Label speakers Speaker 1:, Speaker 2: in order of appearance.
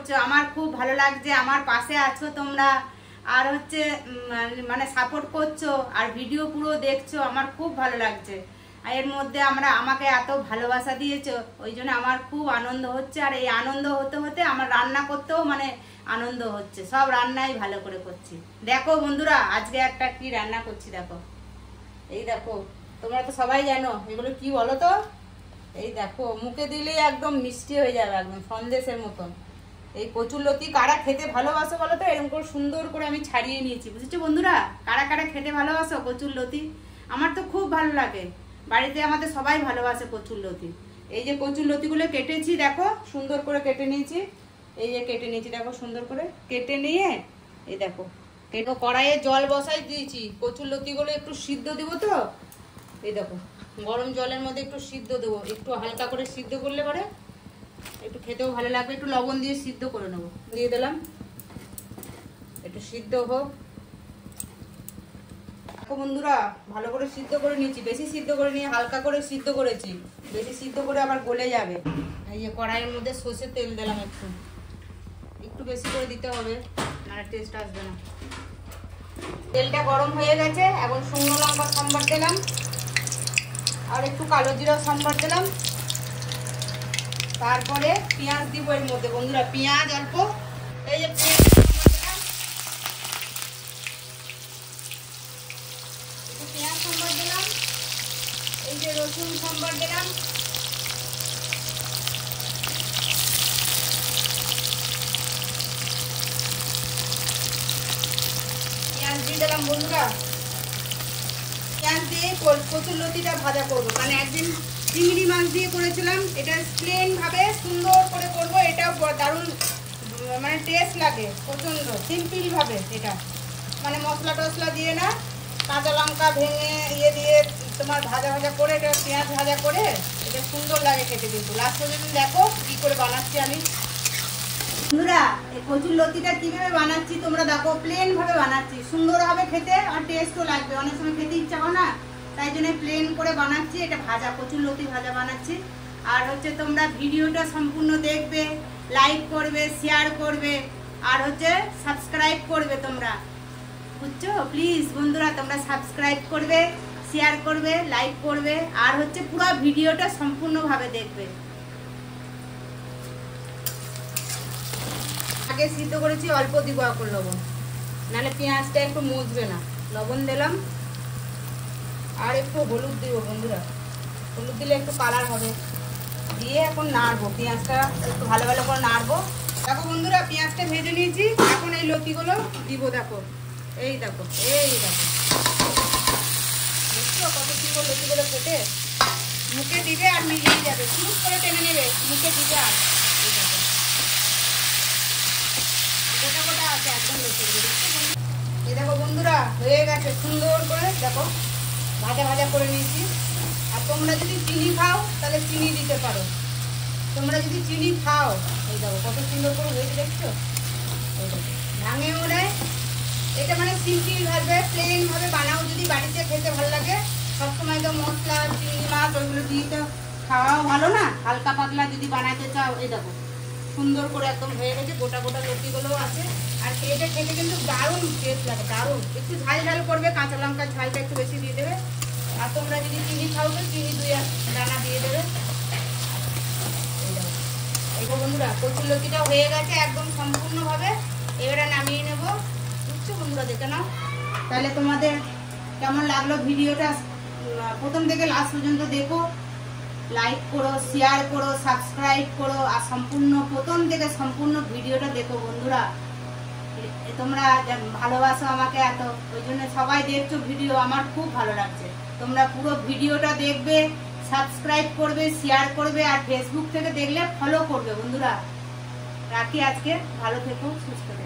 Speaker 1: করছো, আমার খুব ভালো লাগছে, আমার পাশে আছো তোমরা, আর হচ্ছে মানে সাপোর্ট করছো আর ভিডিও পুরো দেখছো, আমার খুব ভালো লাগছে। আর এর মধ্যে আমাকে এত ভালোবাসা দিয়েছো, ওই জন্য আমার খুব আনন্দ হচ্ছে। আর এই আনন্দ হতে হতে আমার রান্না করতেও মানে আনন্দ হচ্ছে, সব রান্নাই ভালো করে করছি। দেখো বন্ধুরা, আজকে একটা কি রান্না করছি দেখো। এই দেখো, তোমরা তো সবাই জানো এগুলো কি বলো তো। এই দেখো, মুখে দিলেই একদম মিষ্টি হয়ে যাবে, একদম সন্দেশের মতন। এই কচুরলতি কারা খেতে ভালোবাসো বলো তো? এরকম করে সুন্দর করে আমি ছাড়িয়ে নিয়েছি, বুঝেছো বন্ধুরা? কারা কারা খেতে ভালোবাসো কচুরলতি? আমার তো খুব ভালো লাগে, বাড়িতে আমাদের সবাই ভালোবাসে কচুরলতি। এই যে কচুরলতিগুলো কেটেছি দেখো, সুন্দর করে কেটে নিয়েছি। এই যে কেটে নিয়েছি দেখো, সুন্দর করে কেটে নিয়ে এই দেখো কেটে কড়াইয়ে জল বসাই দিয়েছি। কচুরলতিগুলো একটু সিদ্ধ দেবো তো, এই দেখো গরম জলের মধ্যে একটু সিদ্ধ দেবো, একটু হালকা করে সিদ্ধ করলে পরে একটু খেতেও ভালো লাগবে। একটু লবণ দিয়ে সিদ্ধ করে নেবো, দিয়ে দিলাম, একটু সিদ্ধ হোক। বন্ধুরা ভালো করে সিদ্ধ করে নিয়েছি, বেশি সিদ্ধ করে নিয়ে হালকা করে সিদ্ধ করেছি, বেশি সিদ্ধ করে আবার গলে যাবে। এই যে কড়াইয়ের মধ্যে সর্ষের তেল দিলাম, একটু বেশি করে দিতে হবে, নাহলে টেস্ট আসবে না। তেলটা গরম হয়ে গেছে, এখন শুকনো লঙ্কা সম্বার দিলাম আর একটু কালো জিরা সম্বার দিলাম। তারপরে পেঁয়াজ দিব এর মধ্যে বন্ধুরা, পেঁয়াজ অল্প, এই যে পেঁয়াজ সম্বার দিলাম, এই যে রসুন সম্বার দিলাম, পেঁয়াজ দিয়ে দিলাম বন্ধুরা। পেঁয়াজ দিয়ে কচুরলতিটা ভাজা করবো, মানে একদিন চিংড়ি মাছ দিয়ে করেছিলাম, এটা প্লেন ভাবে সুন্দর করে করবো। এটা দারুণ মানে টেস্ট লাগে, প্রচন্ড সিম্পল ভাবে। এটা মানে মশলা টসলা দিয়ে না, কাঁচা লঙ্কা ভেঙে ইয়ে দিয়ে তোমার ভাজা ভাজা করে, এটা পেঁয়াজ ভাজা করে এটা সুন্দর লাগে খেতে। কিন্তু লাস্ট পর্যন্ত দেখো কি করে বানাচ্ছি আমি। বন্ধুরা এই কচুরলতিটা কিভাবে বানাচ্ছি তোমরা দেখো, প্লেন ভাবে বানাচ্ছি, সুন্দর হবে খেতে আর টেস্টও লাগবে। অনেক সময় খেতে ইচ্ছা হয় না, তাই জন্য প্লেন করে বানাচ্ছি। এটা ভাজা, কচুরলতি ভাজা বানাচ্ছি। আর হচ্ছে তোমরা ভিডিওটা সম্পূর্ণ দেখবে, লাইক করবে, শেয়ার করবে, আর হচ্ছে সাবস্ক্রাইব করবে তোমরা, বুঝছো? প্লিজ বন্ধুরা তোমরা সাবস্ক্রাইব করবে, শেয়ার করবে, লাইক করবে, আর হচ্ছে পুরো ভিডিওটা সম্পূর্ণভাবে দেখবে। আগে সিদ্ধ করেছি, অল্প দিব এখন লবণ, নাহলে পেঁয়াজটা একটু মুছবে না। লবণ দিলাম আর একটু হলুদ দিব বন্ধুরা, হলুদ দিলে একটু কালার হবে। দিয়ে এখন নাড়বো, পেঁয়াজটা একটু ভালো ভালো করে নাড়বো। দেখো বন্ধুরা পেঁয়াজটা ভেজে নিয়েছি, এখন এই লতিগুলো দিব। দেখো এই দেখো, এই দেখো বুঝছো কত সুন্দর লতিগুলো কেটে মুখে দিবে আর মিলিয়ে যাবে, সুন্দর করে টেনে নেবে, মুখে দিবে। আর এই দেখো গোটা গোটা আছে একদম লতিগুলো, এই দেখো বন্ধুরা হয়ে গেছে সুন্দর করে। দেখো ভাজা ভাজা করে নিয়েছি। আর তোমরা যদি চিনি খাও তাহলে চিনি দিতে পারো, তোমরা যদি চিনি খাও। এই দেখো কত সুন্দর করে হয়েছে, দেখছো? ভাঙেও নেয়। এটা মানে সিম্পল ভাবে প্লেন ভাবে বানাও, যদি বাড়িতে খেতে ভালো লাগে। সবসময় তো মশলা চিংড়ি মাছ ওইগুলো দিয়ে তো খাওয়াও ভালো না, হালকা পাতলা যদি বানাতে চাও। এই দেখো সুন্দর করে একদম হয়ে গেছে, গোটা গোটা লতিগুলোও আছে। আর এটা খেতে কিন্তু দারুণ টেস্ট লাগে, দারুণ। একটু ঝাল ঝাল করবে, কাঁচা লঙ্কার ঝালটা একটু বেশি দিয়ে দেবে। আর তোমরা যদি চিনি খাও তো চিনি 2 দানা দিয়ে দেবে। এই বন্ধুরা কচুরলতিটা হয়ে গেছে একদম সম্পূর্ণভাবে, এবারে নামিয়ে নেব, বুঝছো বন্ধুরা? দেখে নাও তাহলে তোমাদের কেমন লাগলো ভিডিওটা। প্রথম থেকে লাস্ট পর্যন্ত দেখো, লাইক করো, শেয়ার করো, সাবস্ক্রাইব করো, আর সম্পূর্ণ প্রথম থেকে সম্পূর্ণ ভিডিওটা দেখো বন্ধুরা। তোমরা ভালোবাসো আমাকে এত, ওই জন্য সবাই দেখছো ভিডিও, আমার খুব ভালো লাগছে। তোমরা পুরো ভিডিওটা দেখবে, সাবস্ক্রাইব করবে, শেয়ার করবে, আর ফেসবুক থেকে দেখলে ফলো করবে বন্ধুরা। রাখি আজকে, ভালো থেকো, সুস্থ থেকো।